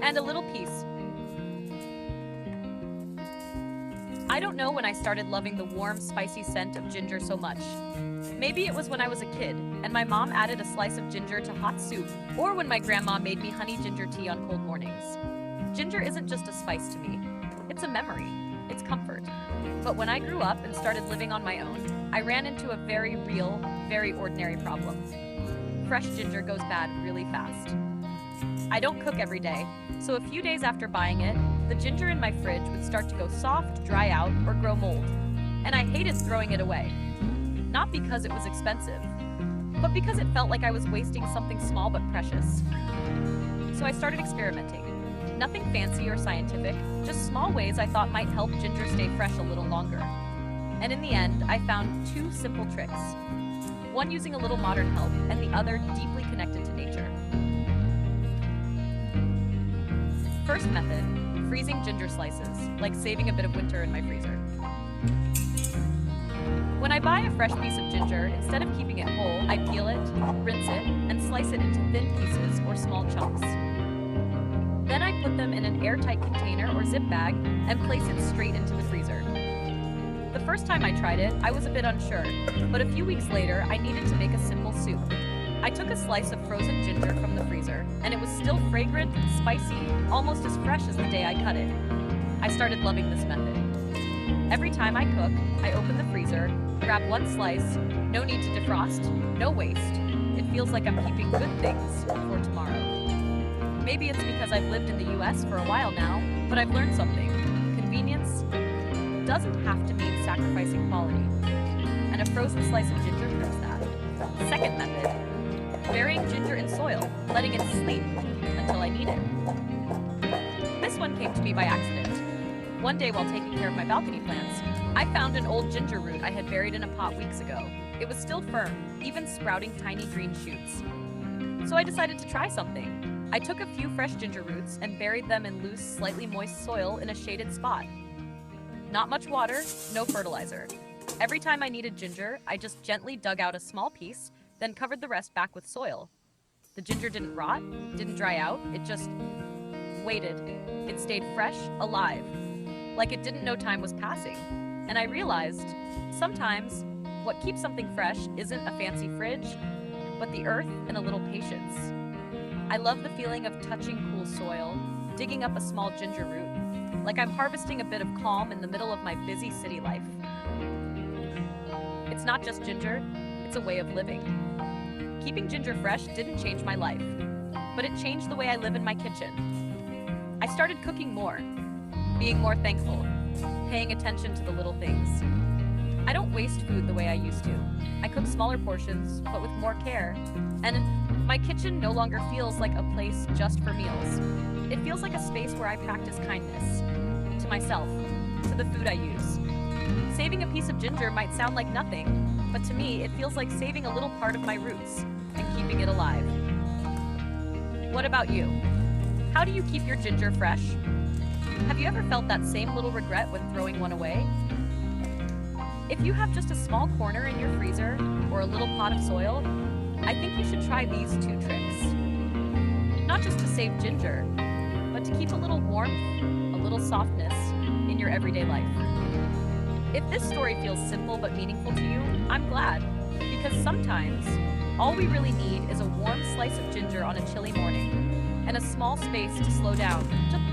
and a little peace. I don't know when I started loving the warm, spicy scent of ginger so much. Maybe it was when I was a kid and my mom added a slice of ginger to hot soup, or when my grandma made me honey ginger tea on cold mornings. Ginger isn't just a spice to me, it's a memory, it's comfort. But when I grew up and started living on my own, I ran into a very real, very ordinary problem. Fresh ginger goes bad really fast. I don't cook every day, so a few days after buying it, the ginger in my fridge would start to go soft, dry out, or grow mold. And I hated throwing it away. Not because it was expensive, but because it felt like I was wasting something small but precious. So I started experimenting. Nothing fancy or scientific, just small ways I thought might help ginger stay fresh a little longer. And in the end, I found two simple tricks. One using a little modern help, and the other deeply connected to nature. First method, freezing ginger slices, like saving a bit of winter in my freezer. When I buy a fresh piece of ginger, instead of keeping it whole, I peel it, rinse it, and slice it into thin pieces or small chunks. Then I put them in an airtight container or zip bag and place it straight into the freezer. The first time I tried it, I was a bit unsure, but a few weeks later, I needed to make a simple soup. I took a slice of frozen ginger from the freezer, and it was still fragrant, spicy, almost as fresh as the day I cut it. I started loving this method. Every time I cook, I open the freezer, grab one slice, no need to defrost, no waste. It feels like I'm keeping good things for tomorrow. Maybe it's because I've lived in the US for a while now, but I've learned something. Convenience doesn't have to mean sacrificing quality. And a frozen slice of ginger proves that. Second method, burying ginger in soil, letting it sleep until I need it. This one came to me by accident. One day while taking care of my balcony plants, I found an old ginger root I had buried in a pot weeks ago. It was still firm, even sprouting tiny green shoots. So I decided to try something. I took a few fresh ginger roots and buried them in loose, slightly moist soil in a shaded spot. Not much water, no fertilizer. Every time I needed ginger, I just gently dug out a small piece, then covered the rest back with soil. The ginger didn't rot, didn't dry out, it just waited. It stayed fresh, alive, like it didn't know time was passing. And I realized, sometimes, what keeps something fresh isn't a fancy fridge, but the earth and a little patience. I love the feeling of touching cool soil, digging up a small ginger root, like I'm harvesting a bit of calm in the middle of my busy city life. It's not just ginger, it's a way of living. Keeping ginger fresh didn't change my life, but it changed the way I live in my kitchen. I started cooking more, being more thankful, paying attention to the little things. I don't waste food the way I used to. I cook smaller portions, but with more care. And my kitchen no longer feels like a place just for meals. It feels like a space where I practice kindness. To myself, to the food I use. Saving a piece of ginger might sound like nothing, but to me, it feels like saving a little part of my roots and keeping it alive. What about you? How do you keep your ginger fresh? Have you ever felt that same little regret when throwing one away? If you have just a small corner in your freezer or a little pot of soil, I think you should try these two tricks. Not just to save ginger, but to keep a little warmth, a little softness in your everyday life. If this story feels simple but meaningful to you, I'm glad, because sometimes all we really need is a warm slice of ginger on a chilly morning and a small space to slow down just